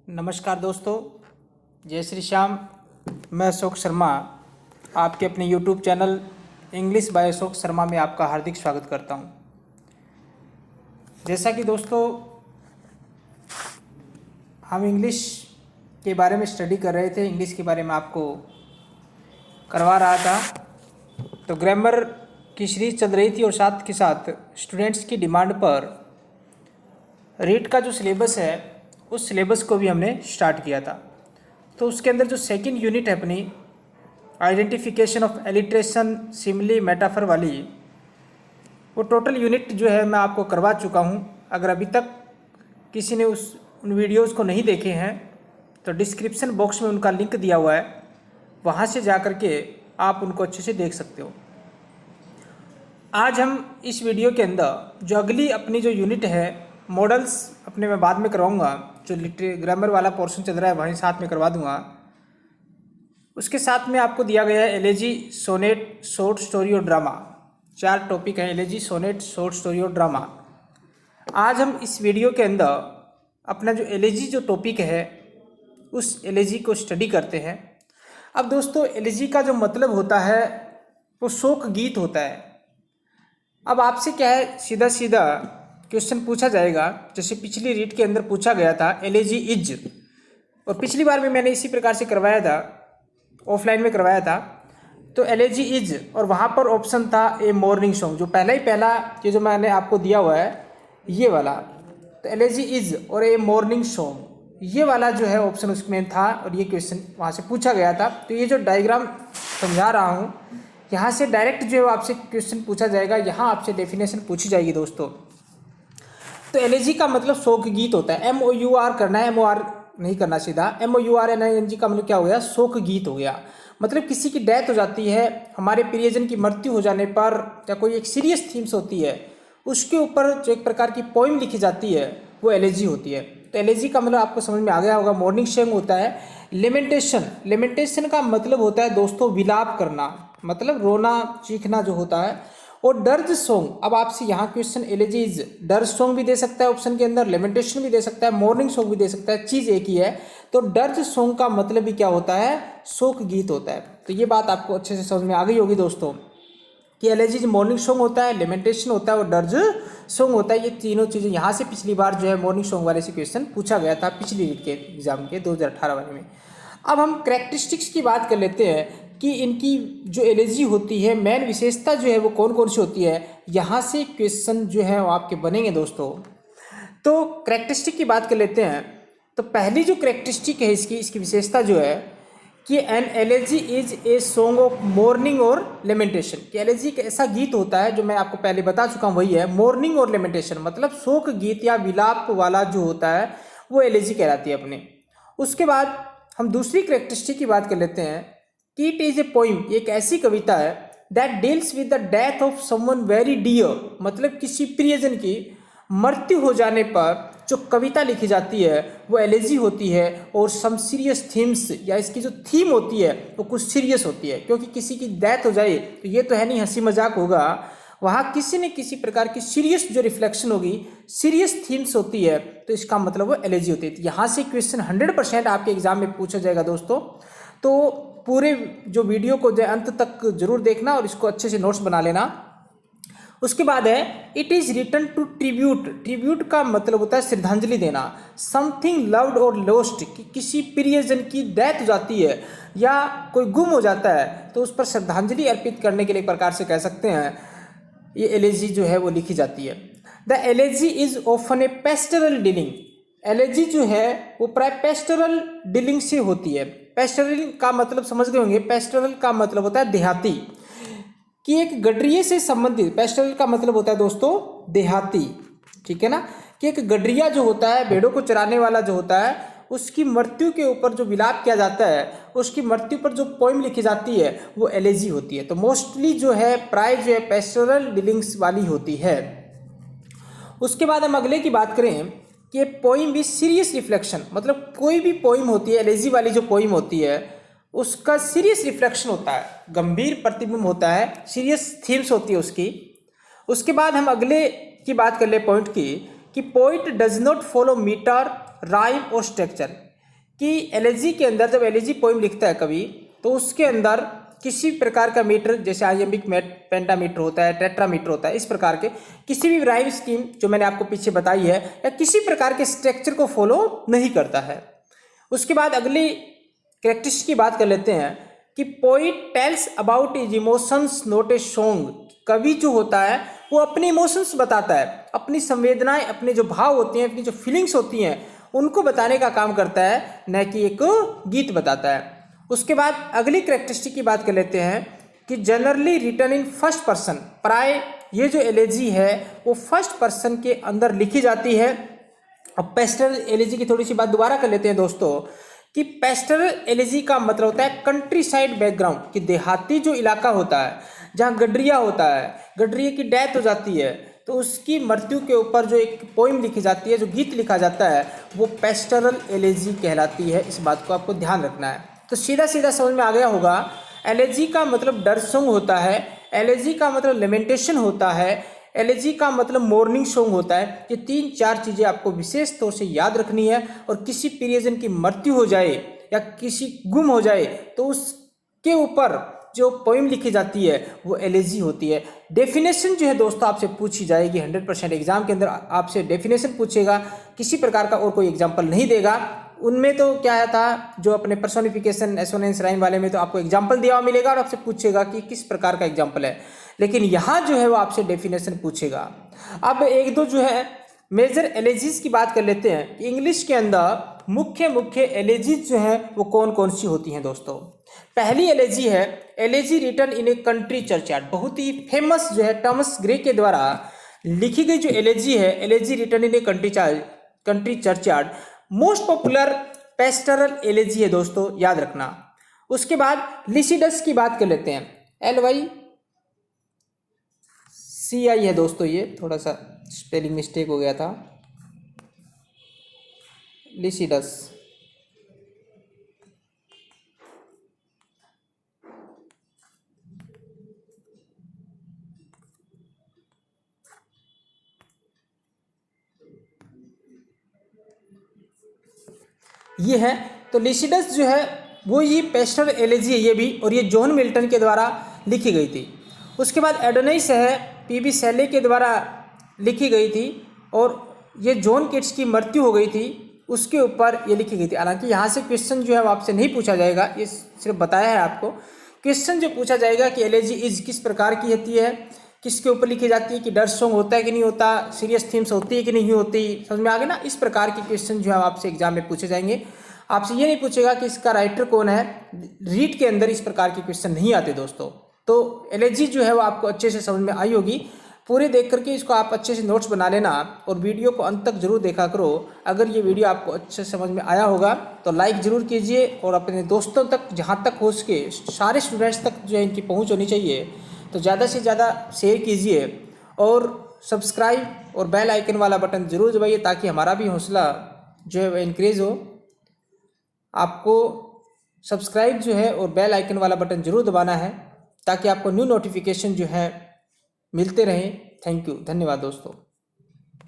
नमस्कार दोस्तों, जय श्री श्याम। मैं अशोक शर्मा आपके अपने YouTube channel English by Ashok Sharma में आपका हार्दिक स्वागत करता हूं। जैसा कि दोस्तों हम इंग्लिश के बारे में स्टडी कर रहे थे, इंग्लिश के बारे में आपको करवा रहा था, तो ग्रामर की सीरीज चल रही थी और साथ के साथ स्टूडेंट्स की डिमांड पर रीड का जो सिलेबस है उस सिलेबस को भी हमने स्टार्ट किया था। तो उसके अंदर जो सेकंड यूनिट है अपनी identification of alliteration simile metaphor वाली, वो टोटल यूनिट जो है मैं आपको करवा चुका हूँ। अगर अभी तक किसी ने उन वीडियोस को नहीं देखे हैं तो डिस्क्रिप्शन बॉक्स में उनका लिंक दिया हुआ है, वहाँ से जा कर के आप उनको अच्छे से देख सकते हो। आज हम इस वीडियो के अंदर जो अगली अपनी जो यूनिट है मॉडल्स अपने मैं बाद में करवाऊँगा, जो ग्रामर वाला पोर्शन चल रहा है वहीं साथ में करवा दूंगा। उसके साथ में आपको दिया गया है एलेजी, सोनेट, शॉर्ट स्टोरी और ड्रामा। 4 टॉपिक हैं, एलेजी, सोनेट, शॉर्ट स्टोरी और ड्रामा। आज हम इस वीडियो के अंदर अपना जो एलेजी जो टॉपिक है उस एलेजी को स्टडी करते हैं। अब दोस्तों एलेजी का जो मतलब होता है वो शोक गीत होता है। अब आपसे क्या है, सीधा सीधा क्वेश्चन पूछा जाएगा, जैसे पिछली रीड के अंदर पूछा गया था एलेजी इज, और पिछली बार भी मैंने इसी प्रकार से करवाया था, ऑफलाइन में करवाया था। तो एलेजी इज और वहाँ पर ऑप्शन था ए मॉर्निंग सॉन्ग, जो पहला ये जो मैंने आपको दिया हुआ है ये वाला। तो एलेजी इज और ए मॉर्निंग सॉन्ग ये वाला जो है ऑप्शन उसमें था और ये क्वेश्चन वहाँ से पूछा गया था। तो ये जो डायग्राम समझा रहा हूँ यहाँ से डायरेक्ट जो है आपसे क्वेश्चन पूछा जाएगा, यहाँ आपसे डेफिनेशन पूछी जाएगी दोस्तों। तो एलेजी का मतलब शोक गीत होता है। MOUR करना है, MOR नहीं करना सीधा। MOURNING का मतलब क्या हो गया, शोक गीत हो गया। मतलब किसी की डेथ हो जाती है, हमारे प्रियजन की मृत्यु हो जाने पर, या कोई एक सीरियस थीम्स होती है उसके ऊपर जो एक प्रकार की पोइम लिखी जाती है वो एलेजी होती है। तो एलेजी का मतलब आपको समझ में आ गया होगा। मॉर्निंग सॉन्ग होता है। लेमेंटेशन का मतलब होता है दोस्तों विलाप करना, मतलब रोना चीखना जो होता है। और डर्ज सॉन्ग, अब आपसे यहाँ question elegy is, dirge song भी दे सकता है ऑप्शन के अंदर, लेमेंटेशन भी दे सकता है, मॉर्निंग सॉन्ग भी दे सकता है, चीज़ एक ही है। तो डर्ज सॉन्ग का मतलब भी क्या होता है, शोक गीत होता है। तो ये बात आपको अच्छे से समझ में आ गई होगी दोस्तों कि एलेजी मॉर्निंग सॉन्ग होता है, लेमेंटेशन होता है और डर्ज सॉन्ग होता है। ये तीनों चीज़ें यहाँ से पिछली बार जो है मॉर्निंग सॉन्ग वाले से क्वेश्चन पूछा गया था पिछली रीड के एग्जाम के 2018 वाले में। अब हम कैरेक्टरिस्टिक्स की बात कर लेते हैं कि इनकी जो एलेजी होती है, मेन विशेषता जो है वो कौन कौन सी होती है। यहाँ से क्वेश्चन जो है वो आपके बनेंगे दोस्तों। तो कैरेक्टरिस्टिक की बात कर लेते हैं। तो पहली जो कैरेक्टरिस्टिक है इसकी विशेषता जो है कि an elegy is a song of mourning और लेमेंटेशन। कि एलेजी एक ऐसा गीत होता है जो मैं आपको पहले बता चुका हूँ, वही है मॉर्निंग और लेमेंटेशन, मतलब शोक गीत या विलाप वाला जो होता है वो एलेजी कहलाती है अपने। उसके बाद हम दूसरी कैरेक्टरिस्टिक की बात कर लेते हैं कि इट इज़ ए पोइम, एक ऐसी कविता है that deals with the death of someone very dear, मतलब किसी प्रियजन की मृत्यु हो जाने पर जो कविता लिखी जाती है वो एलेजी होती है। और सम सीरियस थीम्स, या इसकी जो थीम होती है वो कुछ सीरियस होती है, क्योंकि किसी की डेथ हो जाए तो ये तो है नहीं हंसी मजाक होगा, वहाँ किसी न किसी प्रकार की सीरियस जो रिफ्लेक्शन होगी, सीरियस थीम्स होती है, तो इसका मतलब वो एलेजी होती है। तो यहाँ से क्वेश्चन 100% आपके एग्जाम में पूछा जाएगा दोस्तों। तो पूरे जो वीडियो को जो अंत तक जरूर देखना और इसको अच्छे से नोट्स बना लेना। उसके बाद है it is written to tribute. Tribute का मतलब होता है श्रद्धांजलि देना। समथिंग लव्ड और लॉस्ट, कि किसी प्रियजन की डेथ हो जाती है या कोई गुम हो जाता है तो उस पर श्रद्धांजलि अर्पित करने के लिए एक प्रकार से कह सकते हैं ये एलेजी जो है वो लिखी जाती है। The elegy is often a pastoral dealing. Elegy जो है वो प्राय पेस्टरल डीलिंग से होती है। पेस्टरल का मतलब समझ गए होंगे, पेस्टरल का मतलब होता है देहाती, कि एक गडरिये से संबंधित। पेस्टरल का मतलब होता है दोस्तों देहाती, ठीक है ना, कि एक गडरिया जो होता है, भेड़ों को चराने वाला जो होता है, उसकी मृत्यु के ऊपर जो विलाप किया जाता है, उसकी मृत्यु पर जो पोइम लिखी जाती है वो एलेजी होती है। तो मोस्टली जो है प्राय जो है पेस्टरल डीलिंग्स वाली होती है। उसके बाद हम अगले की बात करें कि पोइम विद सीरियस रिफ्लेक्शन, मतलब कोई भी पोइम होती है, एलेजी वाली जो पोइम होती है उसका सीरियस रिफ्लेक्शन होता है, गंभीर प्रतिबिंब होता है, सीरियस थीम्स होती है उसकी। उसके बाद हम अगले की बात कर ले पॉइंट की कि poet does not follow metre, rhyme और स्ट्रक्चर। कि एलएजी के अंदर जब एलएजी पोइम लिखता है कवि, तो उसके अंदर किसी प्रकार का मीटर, जैसे आइएम्बिक पेंटामीटर होता है, टेट्रामीटर होता है, इस प्रकार के किसी भी राइम स्कीम जो मैंने आपको पीछे बताई है, या किसी प्रकार के स्ट्रक्चर को फॉलो नहीं करता है। उसके बाद अगली कैरेक्टरिस्टिक की बात कर लेते हैं कि poet tells about is emotions not a song. कवि जो होता है वो अपने इमोशंस बताता है, अपनी संवेदनाएं, अपने जो भाव होते हैं, अपनी जो फीलिंग्स होती हैं, उनको बताने का काम करता है, न कि एक गीत बताता है। उसके बाद अगली कैरेक्टरिस्टिक की बात कर लेते हैं कि generally written in first person. प्राय ये जो एलेजी है वो फर्स्ट पर्सन के अंदर लिखी जाती है। अब पेस्टरल एलेजी की थोड़ी सी बात दोबारा कर लेते हैं दोस्तों कि पेस्टरल एलेजी का मतलब होता है कंट्री साइड बैकग्राउंड, कि देहाती जो इलाका होता है जहाँ गडरिया होता है, गडरिया की डेथ हो जाती है, तो उसकी मृत्यु के ऊपर जो एक पोइम लिखी जाती है, जो गीत लिखा जाता है, वो पेस्टरल एलेजी कहलाती है। इस बात को आपको ध्यान रखना है। तो सीधा सीधा समझ में आ गया होगा, एलेजी का मतलब डर सॉन्ग होता है, एलेजी का मतलब लेमेंटेशन होता है, एलेजी का मतलब मॉर्निंग सॉन्ग होता है। ये 3-4 चीज़ें आपको विशेष तौर से याद रखनी है। और किसी प्रियजन की मृत्यु हो जाए या किसी गुम हो जाए तो उसके ऊपर जो पोइम लिखी जाती है वो एलेजी होती है। डेफिनेशन जो है दोस्तों आपसे पूछी जाएगी 100% एग्जाम के अंदर, आपसे डेफिनेशन पूछेगा, किसी प्रकार का और कोई एग्जाम्पल नहीं देगा। उनमें तो क्या था, जो अपने पर्सोनिफिकेशन एसोनेंस राइम वाले में तो आपको एग्जाम्पल दिया हुआ मिलेगा और आपसे पूछेगा कि किस प्रकार का एग्जाम्पल है, लेकिन यहाँ जो है वो आपसे डेफिनेशन पूछेगा। अब एक दो जो है मेजर एलेजीज की बात कर लेते हैं। इंग्लिश के अंदर मुख्य एलेजीज जो हैं वो कौन कौन सी होती हैं दोस्तों। पहली एलेजी है elegy written in a country churchyard. बहुत ही फेमस जो है टॉमस ग्रे के द्वारा लिखी गई जो एलेजी है, elegy written in a country churchyard, most popular pastoral elegy है दोस्तों, याद रखना। उसके बाद लिसिडस की बात कर लेते हैं, LYCI है दोस्तों, ये थोड़ा सा स्पेलिंग मिस्टेक हो गया था, लिसिडस। ये है तो लिसिडस जो है वो ये पेस्टरल एलेजी है ये भी, और ये जॉन मिल्टन के द्वारा लिखी गई थी। उसके बाद एडोनाइस है PB शैले के द्वारा लिखी गई थी, और ये जॉन किट्स की मृत्यु हो गई थी उसके ऊपर ये लिखी गई थी। हालांकि यहाँ से क्वेश्चन जो है वो आपसे नहीं पूछा जाएगा, ये सिर्फ बताया है आपको। क्वेश्चन जो पूछा जाएगा कि एलेजी इज किस प्रकार की होती है, किसके ऊपर लिखी जाती है, कि डर सॉन्ग होता है कि नहीं होता, सीरियस थीम्स होती है कि नहीं होती, समझ में आ गया ना। इस प्रकार के क्वेश्चन जो है आपसे एग्जाम में पूछे जाएंगे। आपसे ये नहीं पूछेगा कि इसका राइटर कौन है, रीड के अंदर इस प्रकार के क्वेश्चन नहीं आते दोस्तों। तो एलेजी जो है वो आपको अच्छे से समझ में आई होगी। पूरे देख करके इसको आप अच्छे से नोट्स बना लेना और वीडियो को अंत तक जरूर देखा करो। अगर ये वीडियो आपको अच्छे से समझ में आया होगा तो लाइक ज़रूर कीजिए, और अपने दोस्तों तक जहाँ तक हो सके सारे स्टूडेंट्स तक जो है इनकी पहुँच होनी चाहिए, तो ज़्यादा से ज़्यादा शेयर कीजिए, और सब्सक्राइब और बेल आइकन वाला बटन ज़रूर दबाइए ताकि हमारा भी हौसला जो है इनक्रीज़ हो। आपको सब्सक्राइब जो है और बेल आइकन वाला बटन ज़रूर दबाना है ताकि आपको न्यू नोटिफिकेशन जो है मिलते रहें। थैंक यू, धन्यवाद दोस्तों।